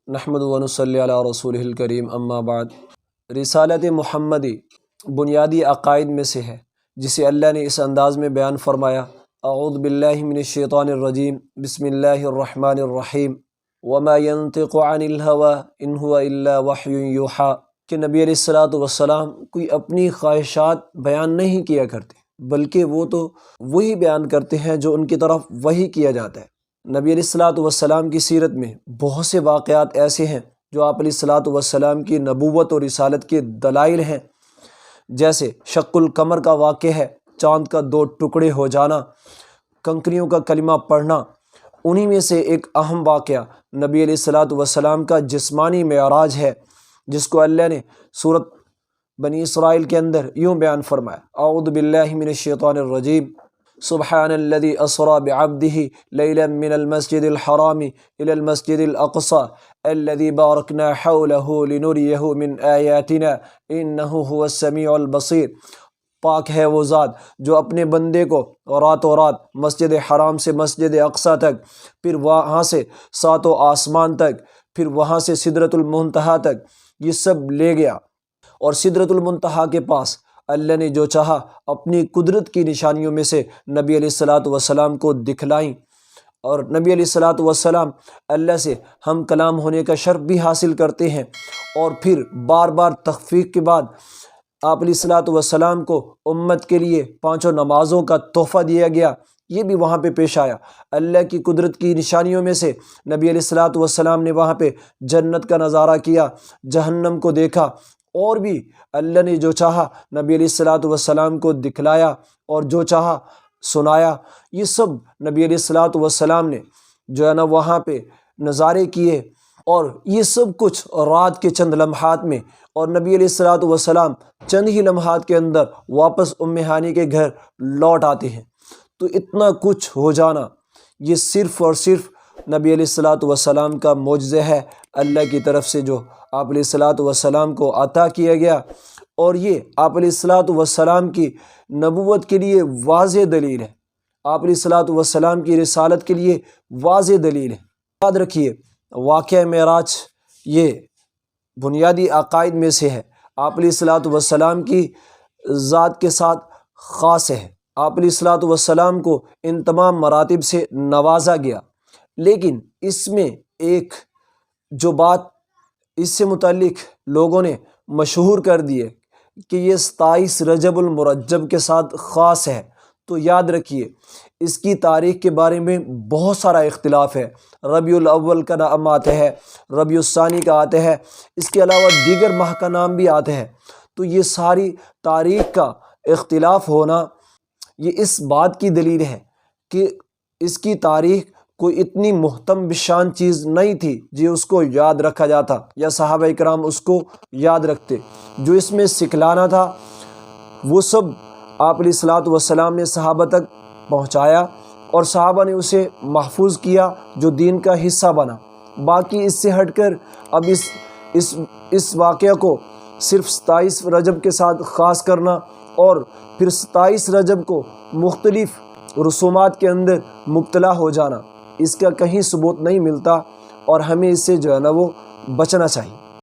نحمد و نصلی علی رسولہ الکریم اما بعد۔ رسالت محمدی بنیادی عقائد میں سے ہے جسے اللہ نے اس انداز میں بیان فرمایا: اعوذ باللہ من الشیطان الرجیم، بسم اللہ الرحمن الرحیم، وما ينطق عن الہوى ان هو الا وحی یوحی، کہ نبی علیہ الصلوۃ والسلام کوئی اپنی خواہشات بیان نہیں کیا کرتے بلکہ وہ تو وہی بیان کرتے ہیں جو ان کی طرف وحی کیا جاتا ہے۔ نبی علیہ الصلوۃ والسلام کی سیرت میں بہت سے واقعات ایسے ہیں جو آپ علیہ الصلوۃ والسلام کی نبوت اور رسالت کے دلائل ہیں، جیسے شق القمر کا واقعہ ہے، چاند کا دو ٹکڑے ہو جانا، کنکریوں کا کلمہ پڑھنا۔ انہی میں سے ایک اہم واقعہ نبی علیہ الصلوۃ والسلام کا جسمانی معراج ہے، جس کو اللہ نے سورۃ بنی اسرائیل کے اندر یوں بیان فرمایا: اعوذ باللہ من الشیطان الرجیم، سبحان الذی اسری بعبدہ لیلا من المسجد الحرام الی المسجد الاقصی الذی بارکنا حولہ لنریہ من آیاتنا انہ هو السمیع البصیر۔ پاک ہے وہ ذات جو اپنے بندے کو راتوں رات مسجد حرام سے مسجد اقصی تک، پھر وہاں سے ساتوں آسمان تک، پھر وہاں سے سدرۃ المنتہا تک یہ سب لے گیا، اور سدرۃ المنتہا کے پاس اللہ نے جو چاہا اپنی قدرت کی نشانیوں میں سے نبی علیہ الصلوۃ والسلام کو دکھلائیں، اور نبی علیہ الصلوۃ والسلام اللہ سے ہم کلام ہونے کا شرف بھی حاصل کرتے ہیں، اور پھر بار بار تخفیف کے بعد آپ علیہ الصلوۃ والسلام کو امت کے لیے 5 نمازوں کا تحفہ دیا گیا۔ یہ بھی وہاں پہ پیش آیا۔ اللہ کی قدرت کی نشانیوں میں سے نبی علیہ الصلوۃ والسلام نے وہاں پہ جنت کا نظارہ کیا، جہنم کو دیکھا، اور بھی اللہ نے جو چاہا نبی علیہ الصلوۃ والسلام کو دکھلایا اور جو چاہا سنایا۔ یہ سب نبی علیہ الصلوۃ والسلام نے جو ہے نا وہاں پہ نظارے کیے، اور یہ سب کچھ رات کے چند لمحات میں، اور نبی علیہ الصلوۃ والسلام چند ہی لمحات کے اندر واپس ام ہانی کے گھر لوٹ آتے ہیں۔ تو اتنا کچھ ہو جانا یہ صرف اور صرف نبی علیہ الصلوۃ والسلام کا معجزہ ہے، اللہ کی طرف سے جو آپ علیہ الصلوۃ والسلام کو عطا کیا گیا، اور یہ آپ علیہ الصلوۃ والسلام کی نبوت کے لیے واضح دلیل ہے، آپ علیہ الصلوۃ والسلام کی رسالت کے لیے واضح دلیل ہے۔ یاد رکھیے، واقعہ معراج یہ بنیادی عقائد میں سے ہے، آپ علیہ الصلوۃ والسلام کی ذات کے ساتھ خاص ہے۔ آپ علیہ الصلوۃ والسلام کو ان تمام مراتب سے نوازا گیا، لیکن اس میں ایک جو بات اس سے متعلق لوگوں نے مشہور کر دی ہے کہ یہ 27 رجب المرجب کے ساتھ خاص ہے، تو یاد رکھیے اس کی تاریخ کے بارے میں بہت سارا اختلاف ہے۔ ربیع الاول کا نام آتا ہے، ربیع الثانی کا آتا ہے، اس کے علاوہ دیگر ماہ کا نام بھی آتا ہے۔ تو یہ ساری تاریخ کا اختلاف ہونا یہ اس بات کی دلیل ہے کہ اس کی تاریخ کوئی اتنی محتم بشان چیز نہیں تھی جو اس کو یاد رکھا جاتا یا صحابہ اکرام اس کو یاد رکھتے۔ جو اس میں سکھلانا تھا وہ سب آپ علیہ الصلوۃ والسلام نے صحابہ تک پہنچایا، اور صحابہ نے اسے محفوظ کیا جو دین کا حصہ بنا۔ باقی اس سے ہٹ کر اب اس واقعہ کو صرف 27 رجب کے ساتھ خاص کرنا، اور پھر 27 رجب کو مختلف رسومات کے اندر مبتلا ہو جانا، اس کا کہیں ثبوت نہیں ملتا، اور ہمیں اس سے جو ہے نا وہ بچنا چاہیے۔